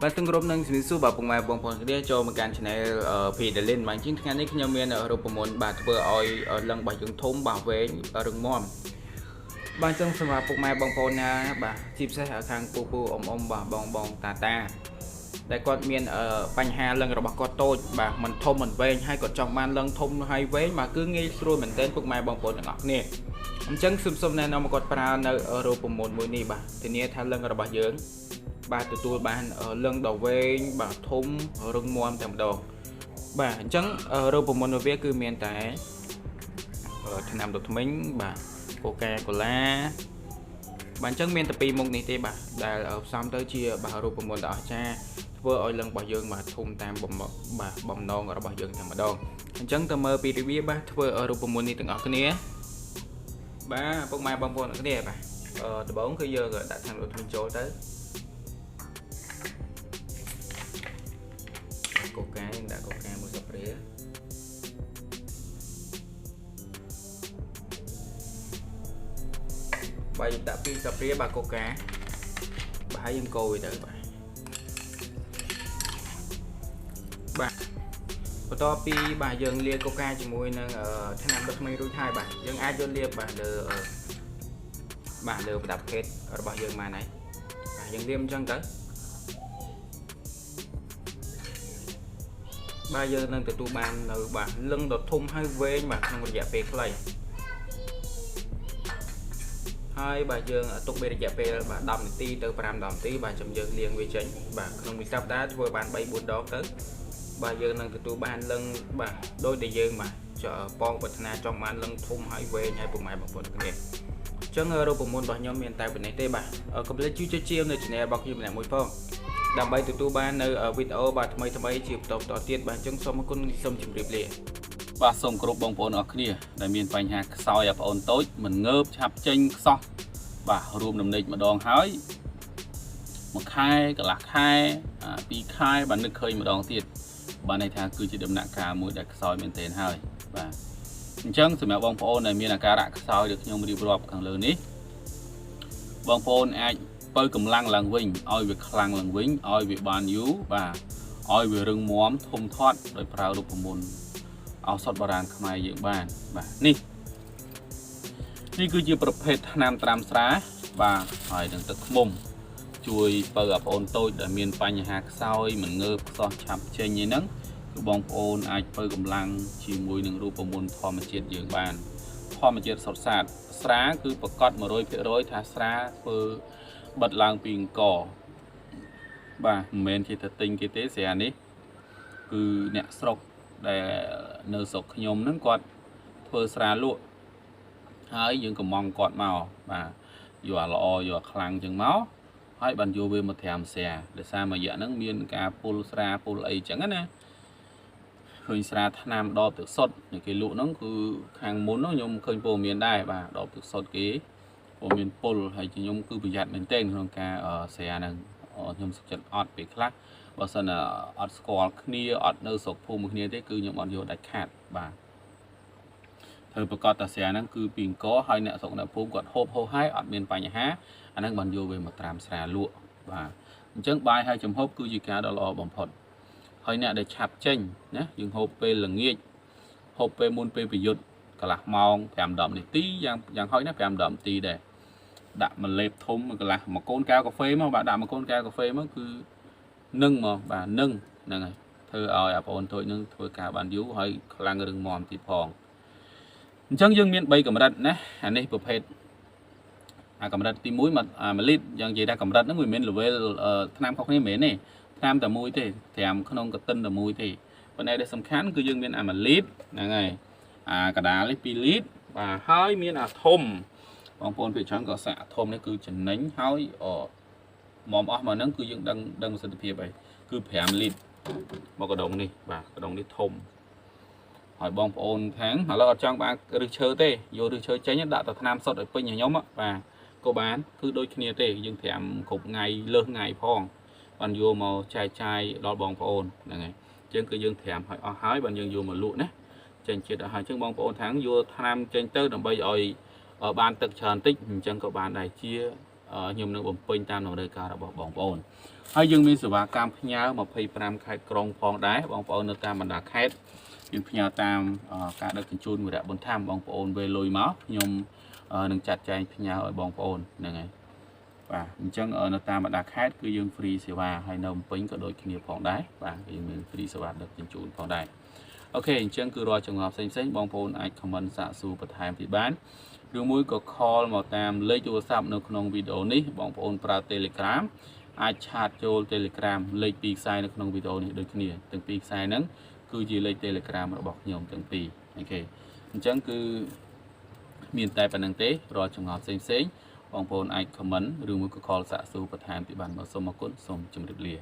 បាទទាំងក្រុមនឹងជំរាបសួរបាទពុកម៉ែបងប្អូនគ្នាចូលមកកាន់ Channel P-Delin បាទជាងថ្ងៃនេះខ្ញុំមានរូបមន្តបាទធ្វើឲ្យលឹងរបស់យើងធំបាទវែងរឹងមាំបាទចឹងសម្រាប់ពុកម៉ែបងប្អូនណាបាទជាពិសេសខាងពូអ៊ំបាទបងតាដែលគាត់មានបញ្ហាលឹងរបស់គាត់តូចបាទមិនធំមិនវែងហើយគាត់ចង់បានលឹងធំហើយវែងបាទគឺងាយស្រួលមែនទែនពុកម៉ែបងប្អូនទាំងអស់គ្នាអញ្ចឹងសូមណែនាំមកគាត់ប្រើនៅរូបមន្តមួយនេះបាទធានាថាលឹងរបស់យើងបាទទទួលបានលឹងដ៏វែងបាទធំរឹងមាំតែម្ដងបាទអញ្ចឹងរូបមន្តរបស់វាគឺមានតែថ្នាំដុសធ្មេញបាទកូកាកូឡាបាទអញ្ចឹងមានតែពីរមុខនេះទេបាទដែលផ្សំទៅជាបាទរូបមន្តដ៏អស្ចារ្យធ្វើឲ្យលឹងរបស់យើងបាទធំតាមបំណងរបស់យើងតែម្ដងអញ្ចឹងទៅមើលពីរបៀបបាទធ្វើរូបមន្តនេះទាំងអស់គ្នាបាទពុកម៉ែបងប្អូនទាំងគ្នាបាទដំបូងគឺយើងដាក់ថ្នាំដុសធ្មេញចូលទៅកូកាដាក់កូកាមួយស្លាបព្រាបាទយើងដាក់2ស្លាបព្រាបាទកូកាបាទហើយយើងកូរវាទៅបាទបន្ទាប់ពីបាទយើងលាយកូកាជាមួយនឹងថ្នាំដុសធ្មេញរួចហើយបាទយើងអាចយកលាបបាទលើប្រដាប់ភេទរបស់យើងបានហើយបាទយើងលាបអញ្ចឹងទៅបាទយើងនឹងទទួលបាននៅបាទលឹងដ៏ធំហើយវែងបាទក្នុងរយៈពេលខ្លីហើយបាទយើងទុកពេលរយៈពេលបាទ10នាទីទៅ5នាទីបាទចាំយើងលាងវាចេញបាទក្នុងមួយសប្តាហ៍ធ្វើបាន3 4ដងទៅបាទយើងនឹងទទួលបានលឹងបាទដោយតែយើងបាទបងប្រាថ្នាចង់បានលឹងធំហើយវែងហើយពុកម៉ែបងប្អូនគ្នាអញ្ចឹងរូបមន្តរបស់ខ្ញុំមានតែប៉ុណ្ណេះទេបាទកុំភ្លេចជួយចុចជាវនៅ Channel របស់ខ្ញុំម្នាក់មួយផងដើម្បីទទួលបាននៅវីដេអូបាទថ្មីជាបន្តទៀតបាទអញ្ចឹងសូមអរគុណសូមជម្រាបលាបាទសូមគោរពបងប្អូនអរគ្នាដែលមានបញ្ហាខ្សោយបងប្អូនតូចមិនងើបឆាប់ចេញខ្សោះបាទរួមដំណេកម្ដងហើយមួយខែកន្លះខែ2ខែបាទនឹកឃើញម្ដងទៀតបាទន័យថាគឺជាដំណាក់កាលមួយដែលខ្សោយមែនទែនហើយបាទអញ្ចឹងសម្រាប់បងប្អូនដែលមានអាការៈខ្សោយដូចខ្ញុំរៀបរាប់ខាងលើនេះបងប្អូនអាចបើកម្លាំងឡើងវិញឲ្យវាខ្លាំងឡើងវិញឲ្យវាបានយូរបាទឲ្យវារឹងមាំធំធាត់ដោយប្រើរូបមន្តឱសថបុរាណខ្មែរយើងបានបាទនេះគឺជាប្រភេទថ្នាំត្រាំស្រាបាទហើយនឹងទឹកឃ្មុំជួយបើបងប្អូនតូចដែលមានបញ្ហាខ្សោយមិនងើបខ្សោះឆាប់ចេញហ្នឹងគឺបងប្អូនអាចបើកម្លាំងជាមួយនឹងរូបមន្តធម្មជាតិយើងបានធម្មជាតិសុទ្ធសាធស្រាគឺប្រកាស 100% ថាស្រាធ្វើបិទឡើងពីអង្គបាទមិនមែនជាទៅទិញគេទេស្រានេះគឺអ្នកស្រុកដែលនៅស្រុកខ្ញុំហ្នឹងគាត់ធ្វើស្រាលក់ហើយយើងកំងគាត់មកបាទយកអាល្អយកអាខ្លាំងចឹងមកហើយបានយកវាមកត្រាំស្រាដោយសារមួយរយៈហ្នឹងមានការពុលស្រាពុលអីចឹងណាឃើញស្រាថ្នាំដបទឹកសុទ្ធគេលក់ហ្នឹងគឺខាងមុនខ្ញុំឃើញព័ត៌មានដែរបាទដបទឹកសុទ្ធគេព័ត៌មានពុលហើយខ្ញុំគឺប្រយ័ត្នមែនទែនក្នុងការស្រាហ្នឹងខ្ញុំសុខចិត្តអត់ពេលខ្លះបើសិនអត់ស្គាល់គ្នាអត់នៅស្រុកភូមិគ្នាទេគឺខ្ញុំអត់យកដាច់ខាតបាទធ្វើប្រកាសតាស្រាហ្នឹងគឺពីអង្គហើយអ្នកស្រុកអ្នកភូមិគាត់ហូបហើយអត់មានបញ្ហាអាហ្នឹងបានយកវាមកត្រាំស្រាលក់បាទអញ្ចឹងបាយហើយចំហូបគឺជាការដ៏ល្អបំផុតហើយអ្នកដែលឆាប់ចេញណាយើងហូបពេលល្ងាចហូបពេលមុនពេលប្រយុទ្ធកន្លះម៉ោង5-10នាទីយ៉ាងហោចណាស់5-10នាទីដែរដាក់មួយលេបធំកន្លះមួយកូនកែវកាហ្វេមកបាទដាក់មួយកូនកែវកាហ្វេមកគឺនឹងមកបាទនឹងហ្នឹងហើយធ្វើឲ្យបងប្អូនតូចនឹងធ្វើការបានយូរហើយខ្លាំងរឹងមាំទៀតផងអញ្ចឹងយើងមាន3កម្រិតណាអានេះប្រភេទកម្រិតទី1មួយលីត្រយ៉ាងនិយាយថាកម្រិតហ្នឹងវាមាន level ថ្នាំខុសគ្នាមិនមែនទេថ្នាំតែមួយទេត្រាំក្នុងកតិនតែមួយទេប៉ុន្តែដែលសំខាន់គឺយើងមាន1លីត្រហ្នឹងហើយកដាលនេះ2លីត្របាទហើយមានអាធំបងប្អូនពីច្រើនក៏សាក់អាធំនេះគឺចំណេញហើយមុំអស់មកហ្នឹងគឺយើងដឹងប្រសិទ្ធភាពហើយគឺ5លីត្រមកកដុងនេះបាទកដុងនេះធំហើយបងប្អូនខាងឥឡូវអត់ចង់បានឫសឈើទេយកឫសឈើចេញដាក់ទៅថ្នាំសុទ្ធឲ្យពេញខ្ញុំបាទក៏បានគឺដូចគ្នាទេយើងត្រាំគ្រប់ថ្ងៃលើសថ្ងៃផងបានយកមកចែកចាយដល់បងប្អូនហ្នឹងហើយអញ្ចឹងគឺយើងត្រាំឲ្យអស់ហើយបានយើងយកមកលក់ណាចេញជាតិឲ្យហើយអញ្ចឹងបងប្អូនខាងយកថ្នាំចេញទៅដើម្បីឲ្យបានទឹកច្រើនតិចអញ្ចឹងក៏បានដែរជា ខ្ញុំនឹងបំពេញតាមតម្រូវការរបស់បងប្អូនហើយយើងមានសេវាកម្មផ្ញើ25ខេត្តក្រុងផងដែរបងប្អូននៅតាមបណ្ដាខេត្តយើងផ្ញើតាមការដឹកជញ្ជូនមួយរយៈបន្ថែមបងប្អូនវេលុយមកខ្ញុំនឹងចាត់ចែងផ្ញើឲ្យបងប្អូនហ្នឹងហើយបាទអញ្ចឹងនៅតាមបណ្ដាខេត្តគឺយើង free សេវាហើយនៅភ្នំពេញក៏ដូចគ្នាផងដែរបាទយើងមាន free សេវាដឹកជញ្ជូនផងដែរអូខេអញ្ចឹងគឺរាល់ចង្អល់ផ្សេងៗបងប្អូនអាច comment សាកសួរបន្ថែមទៀតបានឬមួយក៏ call មកតាមលេខទូរស័ព្ទនៅក្នុងវីដេអូនេះបងប្អូនប្រើ Telegram អាចឆាតចូល Telegram លេខ2ខ្សែនៅក្នុងវីដេអូនេះដូចគ្នាទាំង2ខ្សែហ្នឹងគឺជាលេខ Telegram របស់ខ្ញុំទាំងពីរអូខេអញ្ចឹងគឺមានតែប៉ុណ្្នឹងទេរាល់ចង្អល់ផ្សេងៗបងប្អូនអាច comment ឬមួយក៏ call សាកសួរបន្ថែមទៀតបានសូមអរគុណសូមជម្រាបលា